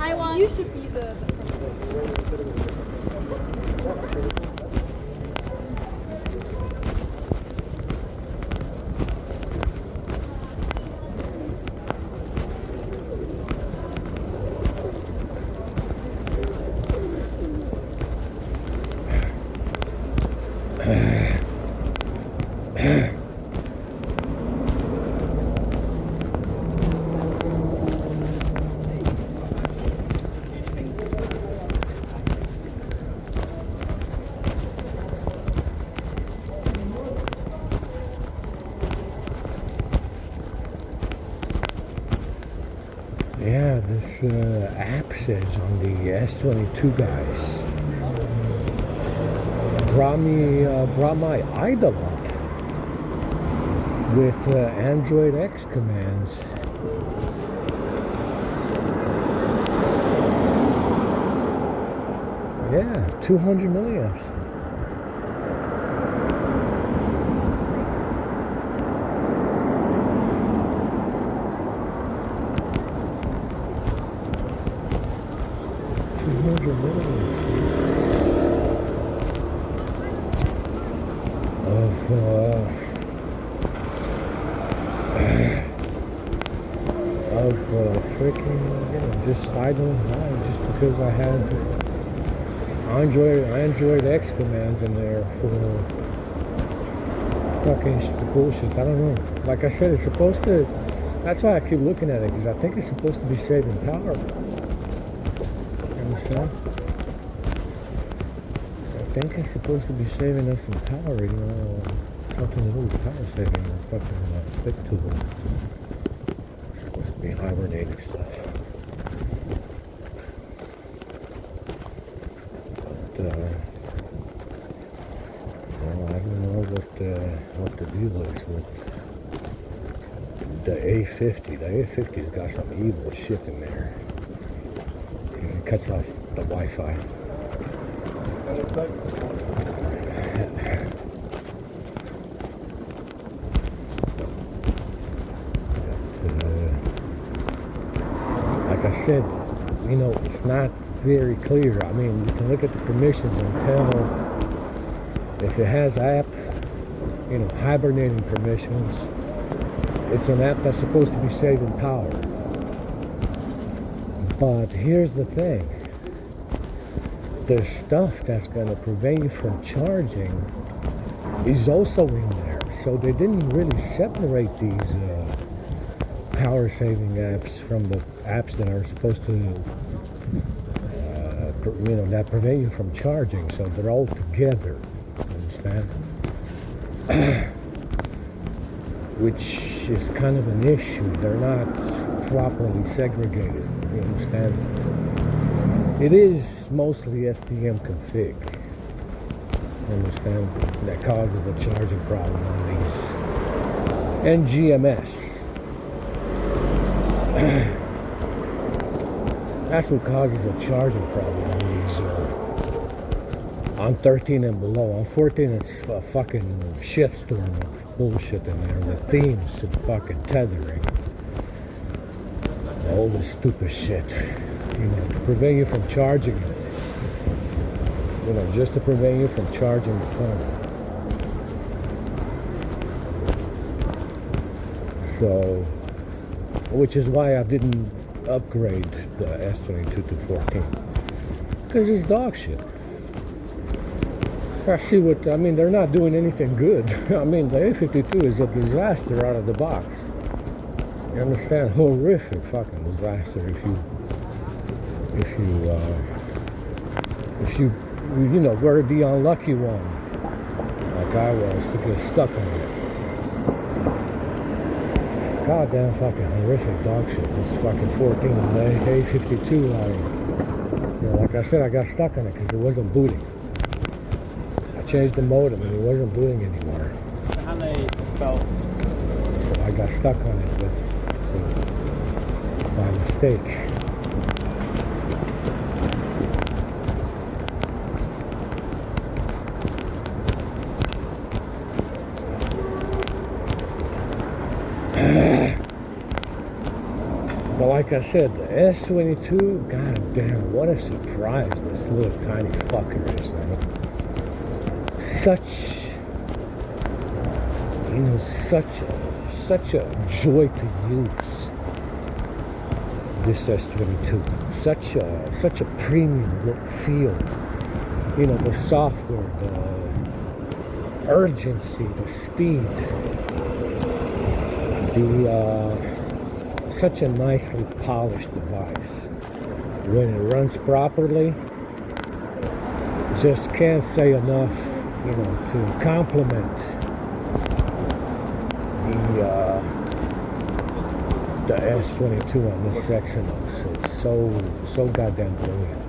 Taiwan. You should be the Yeah, this app says on the S22 guys brought my idol up with Android X commands. Yeah, 200 milliamps. Of freaking, just idle line, just because I had Android X commands in there for fucking bullshit. I don't know. Like I said, it's supposed to. That's why I keep looking at it, because I think it's supposed to be saving power. You understand? I think it's supposed to be saving us some power, you know, something to do with power saving or fucking stick to it. It's supposed to be hibernating stuff. But, well, I don't know what the deal is with the A50. The A50's got some evil shit in there. Because it cuts off the Wi-Fi. Like I said, you know, it's not very clear. I mean, you can look at the permissions and tell if it has app, you know, hibernating permissions. It's an app that's supposed to be saving power. But here's the thing. The stuff that's going to prevent you from charging is also in there. So they didn't really separate these power saving apps from the apps that are supposed to, you know, that prevent you from charging. So they're all together. Understand? Which is kind of an issue. They're not properly segregated. You understand? It is mostly STM config. You understand? That causes a charging problem on these. And GMS. That's what causes a charging problem on these. On 13 and below. On 14, it's a fucking shitstorm of bullshit in there with themes and fucking tethering. All this stupid shit. You know, to prevent you from charging it. You know, just to prevent you from charging the phone. So, which is why I didn't upgrade the S22 to 14. Because it's dog shit. I see what, I mean, they're not doing anything good. I mean, the A52 is a disaster out of the box. You understand? Horrific fucking disaster if you know, were the unlucky one, like I was, to get stuck on it. Goddamn fucking horrific dog shit. This fucking 14 and the A52, you know, like I said, I got stuck on it because it wasn't booting. I changed the modem and it wasn't booting anymore. How do they spell? So I got stuck on it by mistake. But like like I said, the S22, god damn, what a surprise this little tiny fucker is, man. Such a joy to use. This S22, such a premium look, feel. You know, the software, the urgency, the speed, such a nicely polished device. When it runs properly, just can't say enough, you know, to compliment the S22 on this Exynos. It's so goddamn brilliant.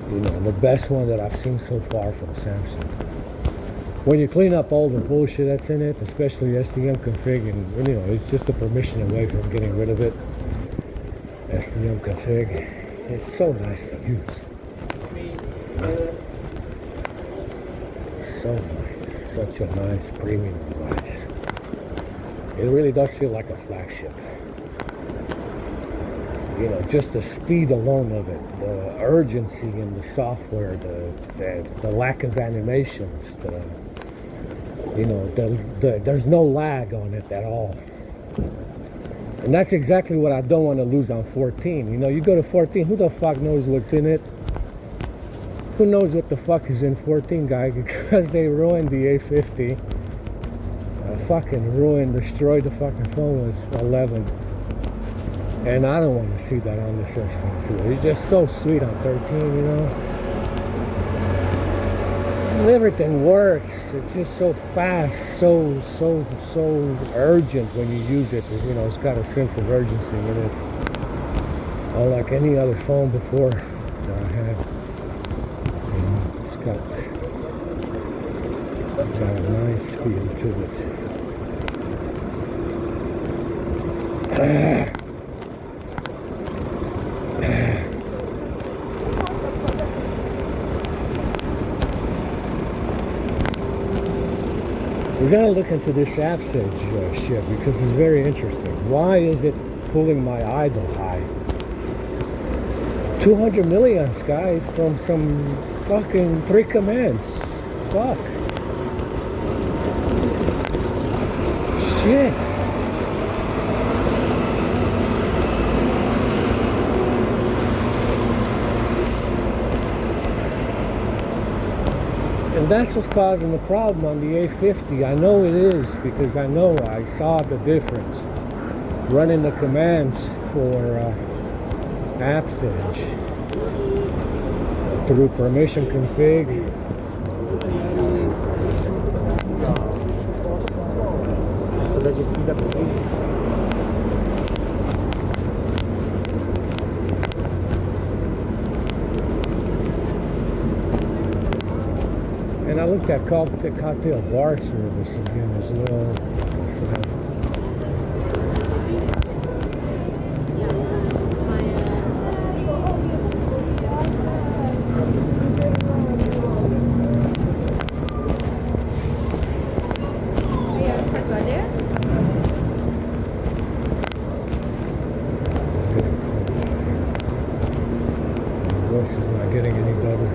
You know, the best one that I've seen so far from Samsung. When you clean up all the bullshit that's in it, especially SDM config, and you know, it's just a permission away from getting rid of it. SDM config, it's so nice to use. So nice, such a nice premium device. It really does feel like a flagship. You know, just the speed alone of it, the urgency in the software, the lack of animations, there's no lag on it at all. And that's exactly what I don't want to lose on 14. You know, you go to 14, who the fuck knows what's in it? Who knows what the fuck is in 14, guy? Because they ruined the A50. Fucking ruined, destroyed the fucking phone with 11. And I don't want to see that on this S22. It's just so sweet on 13, you know. And everything works. It's just so fast, so urgent when you use it. You know, it's got a sense of urgency in it. Unlike any other phone before that I had. You know, it's got a nice feel to it. We're going to look into this apps edge shit because it's very interesting. Why is it pulling my idle high? 200 milliamps, guy, from some fucking 3 commands. Fuck. Shit. And that's what's causing the problem on the A50. I know it is because I saw the difference running the commands for apps edge through permission config. So they just need up. And I looked at cocktail bar service again as well. This is not getting any better.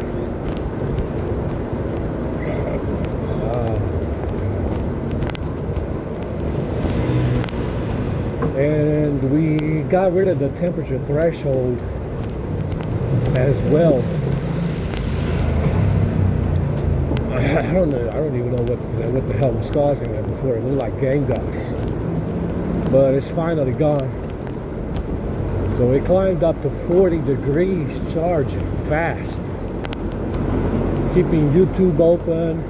And we got rid of the temperature threshold as well. I don't even know what the hell was causing that before. It looked like game gas, but it's finally gone. So it climbed up to 40 degrees charging fast, keeping YouTube open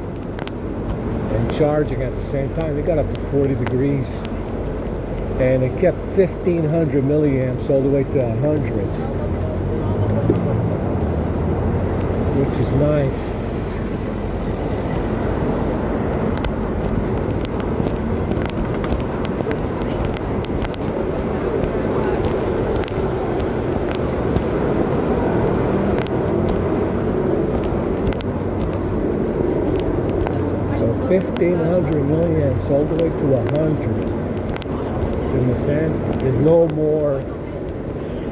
and charging at the same time. It got up to 40 degrees. And it kept 1500 milliamps all the way to 100, which is nice. So 1500 milliamps all the way to 100. Understand? There's no more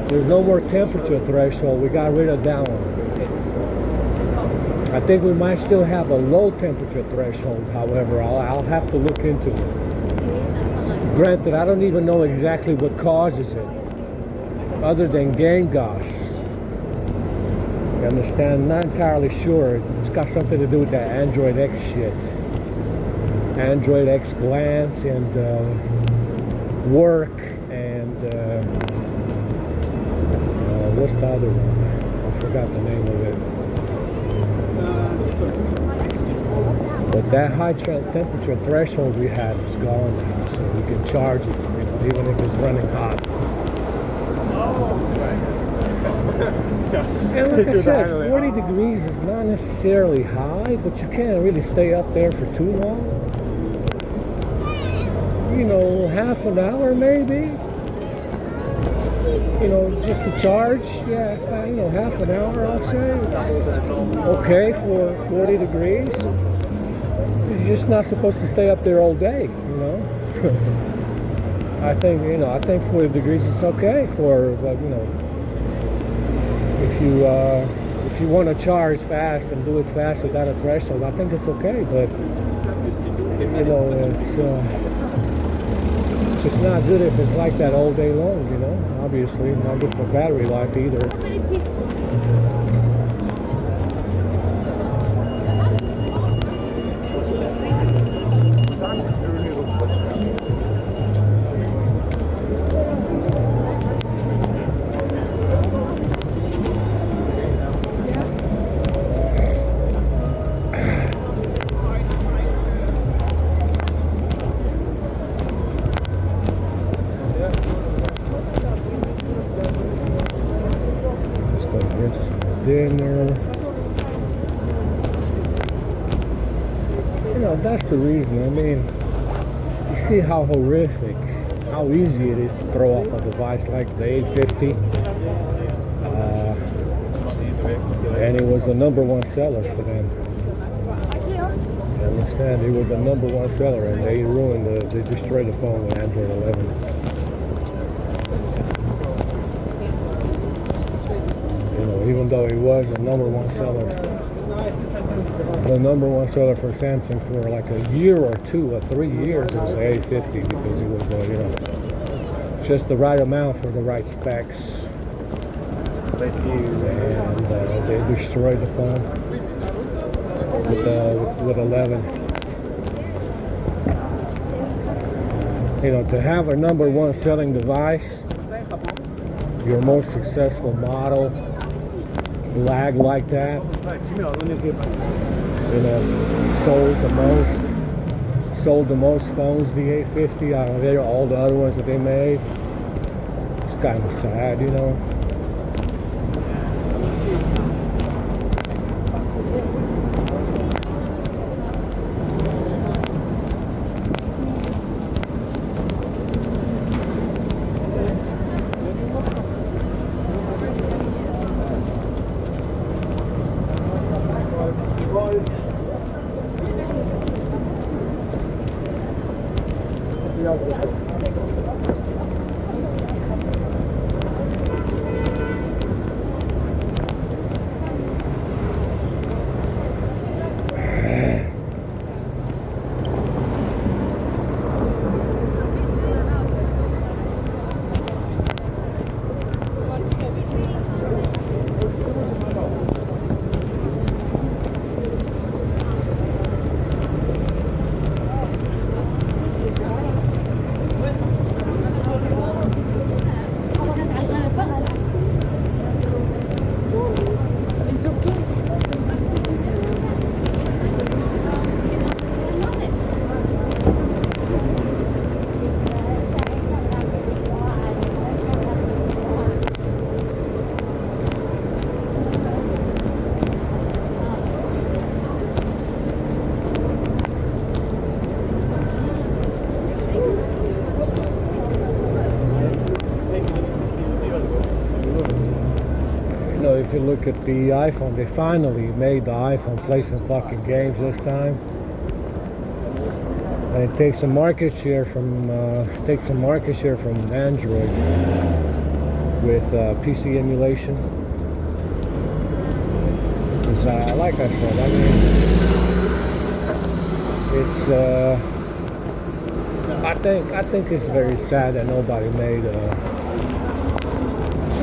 There's no more temperature threshold. We got rid of that one. I think we might still have a low temperature threshold, however. I'll have to look into it. Granted, I don't even know exactly what causes it, other than game gas. You understand? Not entirely sure. It's got something to do with that Android X shit. Android X glance and work and what's the other one? I forgot the name of it. But that high temperature threshold we had is gone now, so we can charge it, even if it's running hot. And like I said, 40 degrees is not necessarily high, but you can't really stay up there for too long. You know, half an hour maybe. You know, just to charge, yeah, you know, half an hour I'll say. It's okay for 40 degrees. You're just not supposed to stay up there all day, you know. I think 40 degrees is okay for, you know, if you want to charge fast and do it fast without a threshold, I think it's okay. But you know, it's just not good if it's like that all day long, you know. Obviously, not good for battery life either. Dinner. You know, that's the reason. I mean, you see how horrific, how easy it is to throw off a device like the A50. And it was the #1 seller for them. You understand? It was the #1 seller, and they they destroyed the phone with Android 11. Even though he was the #1 seller, the #1 seller for Samsung for like a year or 2 or 3 years was the A50, because it was, you know, just the right amount for the right specs. And they destroyed the phone with 11. You know, to have a #1 selling device, your most successful model, lag like that, you know, sold the most phones, the A50 out of all the other ones that they made. It's kind of sad, you know. If you look at the iPhone, they finally made the iPhone play some fucking games this time, and it takes some market share from Android. with PC emulation. Because, like I said, I mean, it's I think it's very sad that nobody made a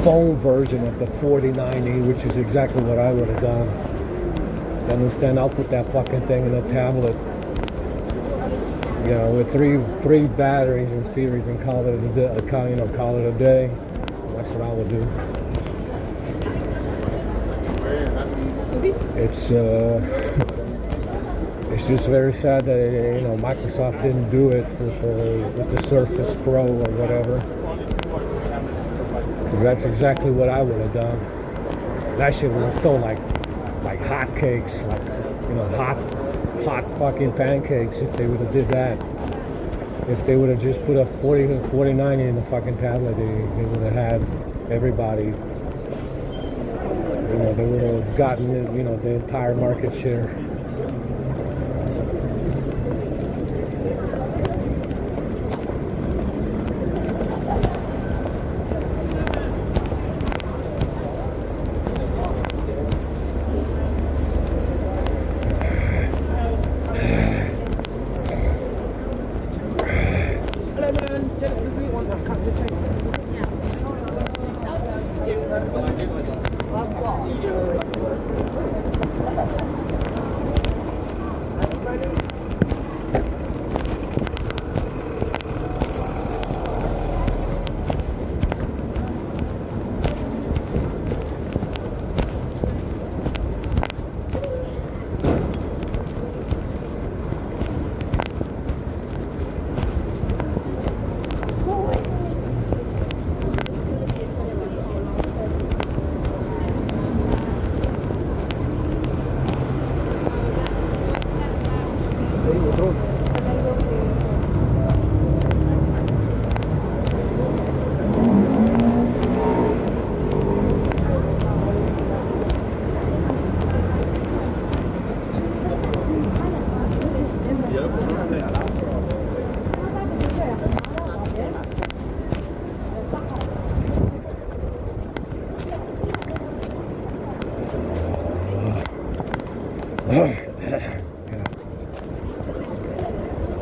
phone version of the 4090, which is exactly what I would have done. You understand? I'll put that fucking thing in a tablet, you know, with three batteries in series and call it a day, call it a day. That's what I would do. It's just very sad that Microsoft didn't do it with the Surface Pro or whatever. Because that's exactly what I would have done. That shit would have sold like hotcakes, hot fucking pancakes if they would have did that. If they would have just put a 4090 in the fucking tablet, they would have had everybody. They would have gotten the entire market share.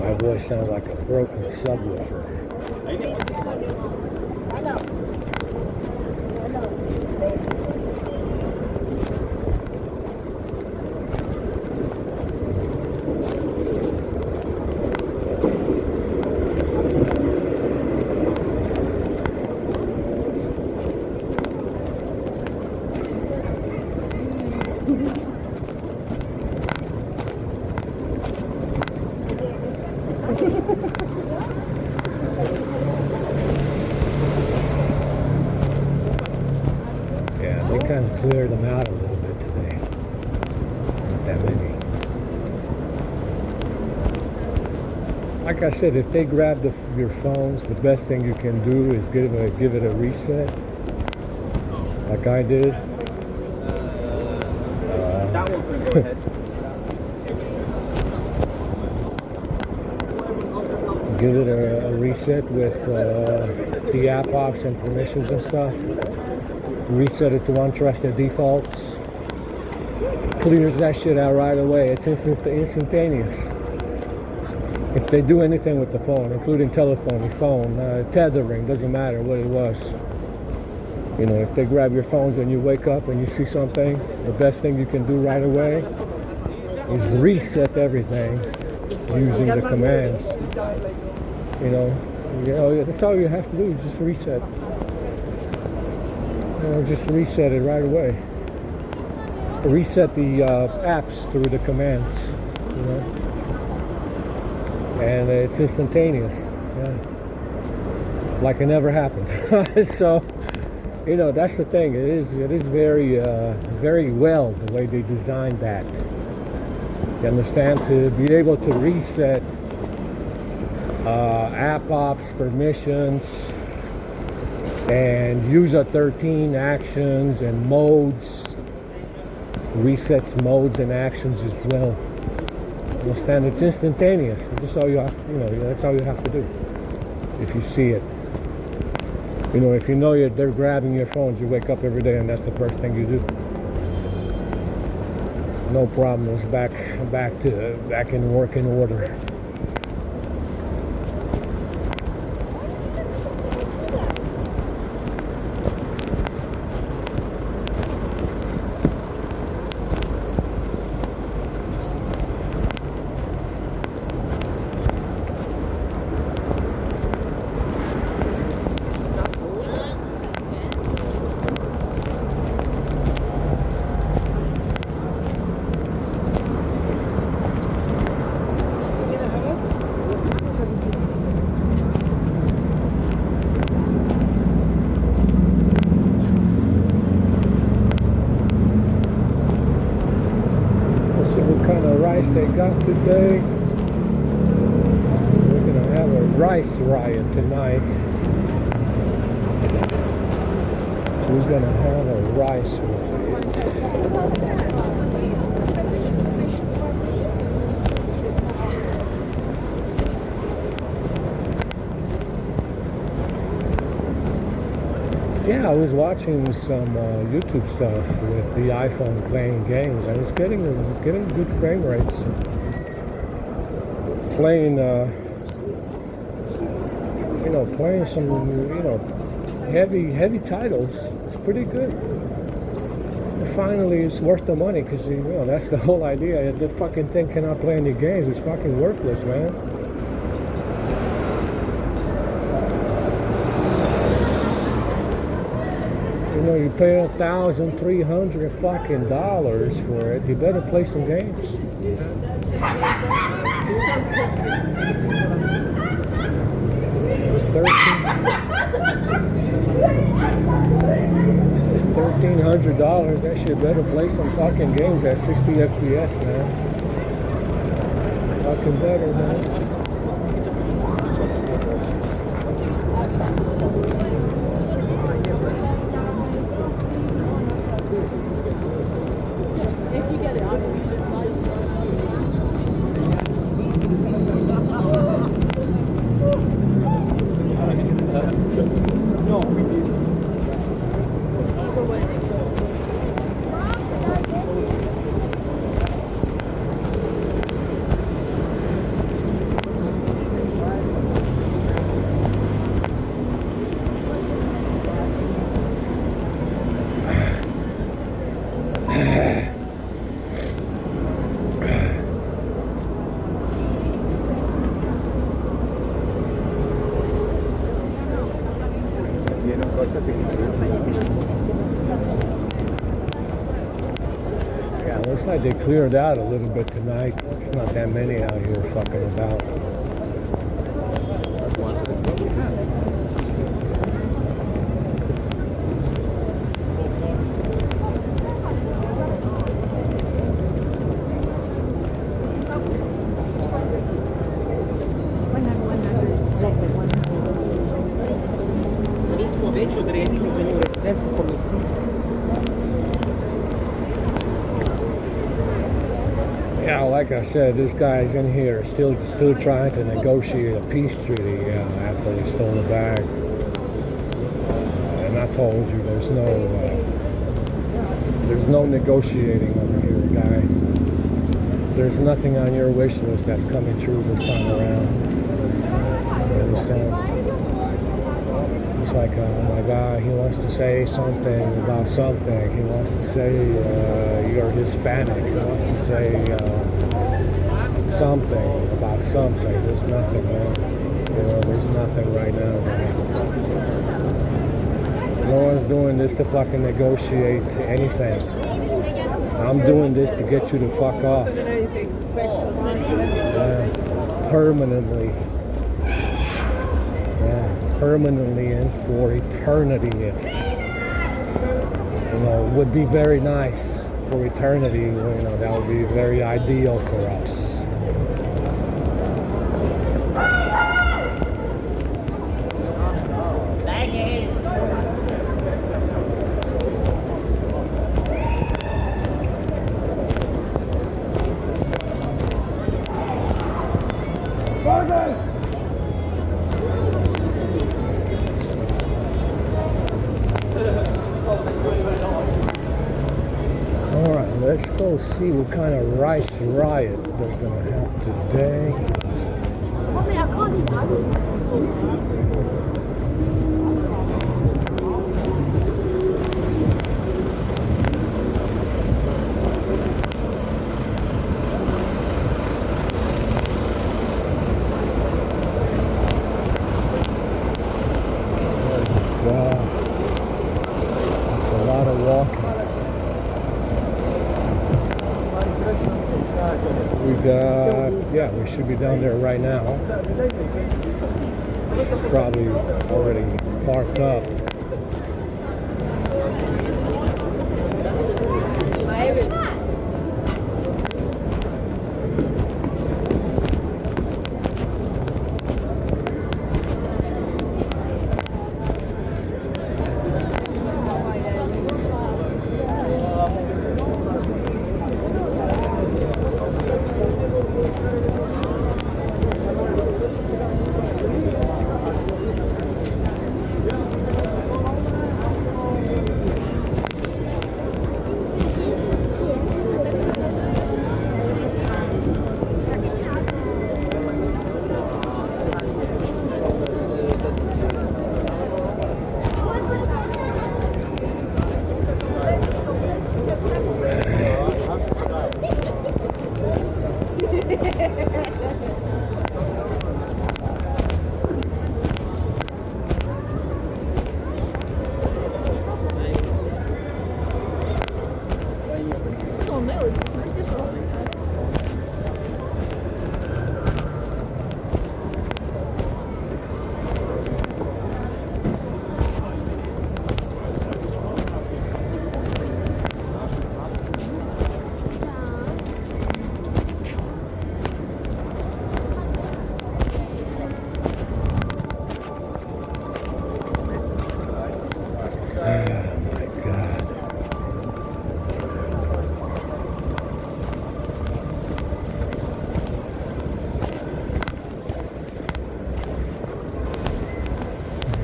My voice sounds like a broken subwoofer. Yeah, they kind of cleared them out a little bit today. Not that many. Like I said, if they grab your phones, the best thing you can do is give it a reset, like I did. That one can go ahead. Give it a reset with the app ops and permissions and stuff. Reset it to untrusted defaults. Clears that shit out right away. It's instantaneous. If they do anything with the phone, including telephone, tethering, doesn't matter what it was. If they grab your phones and you wake up and you see something, the best thing you can do right away is reset everything using the commands. That's all you have to do, just reset. Just reset it right away. Reset the apps through the commands, and it's instantaneous, like it never happened. So, that's the thing. It is very, very well the way they designed that. You understand? To be able to reset app ops, permissions, and user 13 actions and modes, resets modes and actions as well. Understand? It's instantaneous. That's all you have. That's all you have to do if you see it. You know, if you know they're grabbing your phones, you wake up every day and that's the first thing you do. No problems. Back in working order. They got today. We're gonna have a rice riot tonight. We're gonna have a rice riot. Yeah, I was watching some YouTube stuff with the iPhone playing games, and it's getting good frame rates. Playing, playing some, heavy titles. It's pretty good. And finally, it's worth the money because that's the whole idea. The fucking thing cannot play any games. It's fucking worthless, man. You pay $1,300 fucking dollars for it. You better play some games. It's $1,300. That shit better play some fucking games at 60 FPS, man. Fucking better, man. Yeah, looks like they cleared out a little bit tonight. There's not that many out here fucking about. Yeah, like I said, this guy's in here still trying to negotiate a peace treaty after he stole the bag. And I told you there's no negotiating over here, guy. There's nothing on your wish list that's coming true this time around. You understand? It's like my guy, he wants to say something about something. He wants to say you're Hispanic. He wants to say something about something. There's nothing, man. There's nothing right now, man. No one's doing this to fucking negotiate anything. I'm doing this to get you to fuck off. Yeah. Permanently. Permanently and for eternity, would be very nice for eternity. That would be very ideal for us. Alright, let's go see what kind of rice riot they're gonna have today. We should be down there right now. It's probably already parked up.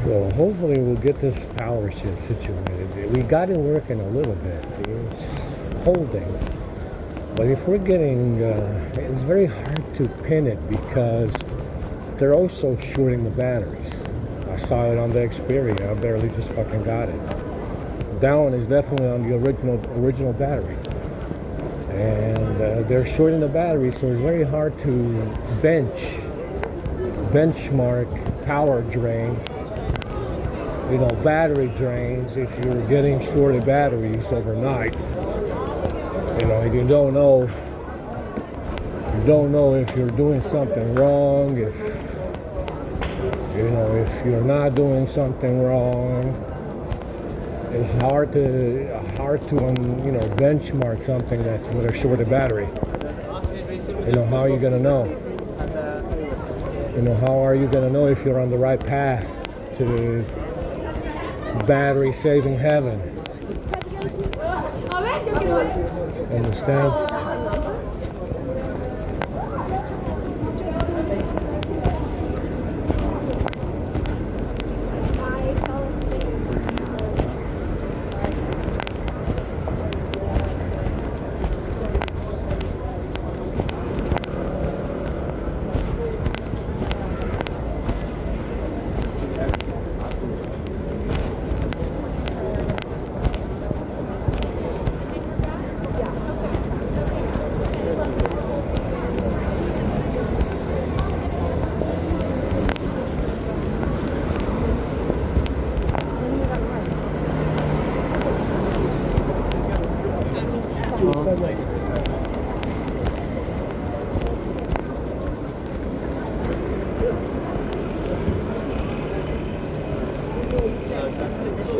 So hopefully we'll get this power shift situated. We got it working a little bit. It's holding. But if we're getting, it's very hard to pin it because they're also shorting the batteries. I saw it on the Xperia. I barely just fucking got it. That one is definitely on the original battery. And they're shorting the battery, so it's very hard to benchmark power drain, you know, battery drains if you're getting shorted batteries overnight. You know, you don't know if you're doing something wrong, if you know, if you're not doing something wrong. It's hard to you know, benchmark something that's with a shorted battery. You know, how are you gonna know? You know, how are you gonna know if you're on the right path to battery saving heaven? Understand?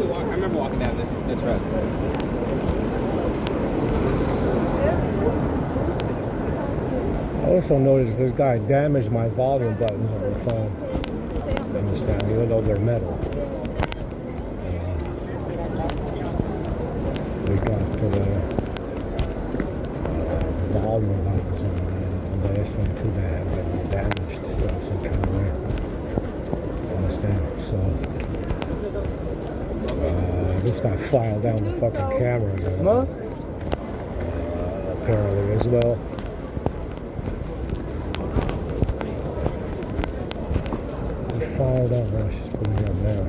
I remember walking down this road. I also noticed this guy damaged my volume buttons on the phone. Understand? Even though they're metal. We got to the volume buttons on the S22 that have been damaged some kind of way. Understand? So this guy filed down the fucking camera. as well. We filed down, I should put it up now.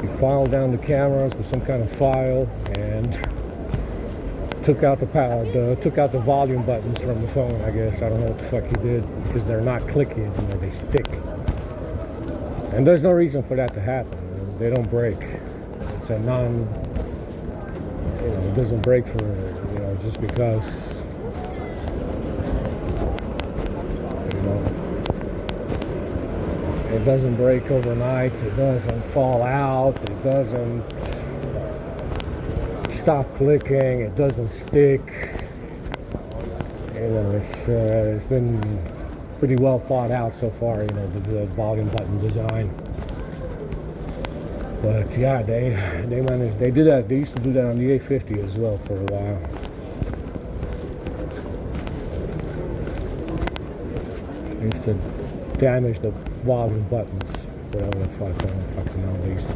We filed down the cameras with some kind of file and took out the volume buttons from the phone, I guess. I don't know what the fuck he did, because they're not clicking, you know, they stick. And there's no reason for that to happen. They don't break. It's a it doesn't break for, just because, it doesn't break overnight, it doesn't fall out, it doesn't stop clicking, it doesn't stick. It's been pretty well thought out so far, the volume button design. But yeah, they managed. They did that. They used to do that on the A50 as well for a while. They used to damage the volume buttons, whatever the fuck. I don't fucking know. They used to.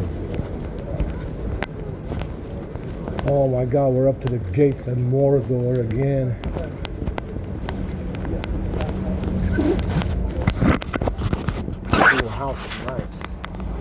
Oh my God, we're up to the gates of Mordor again. The house is nice.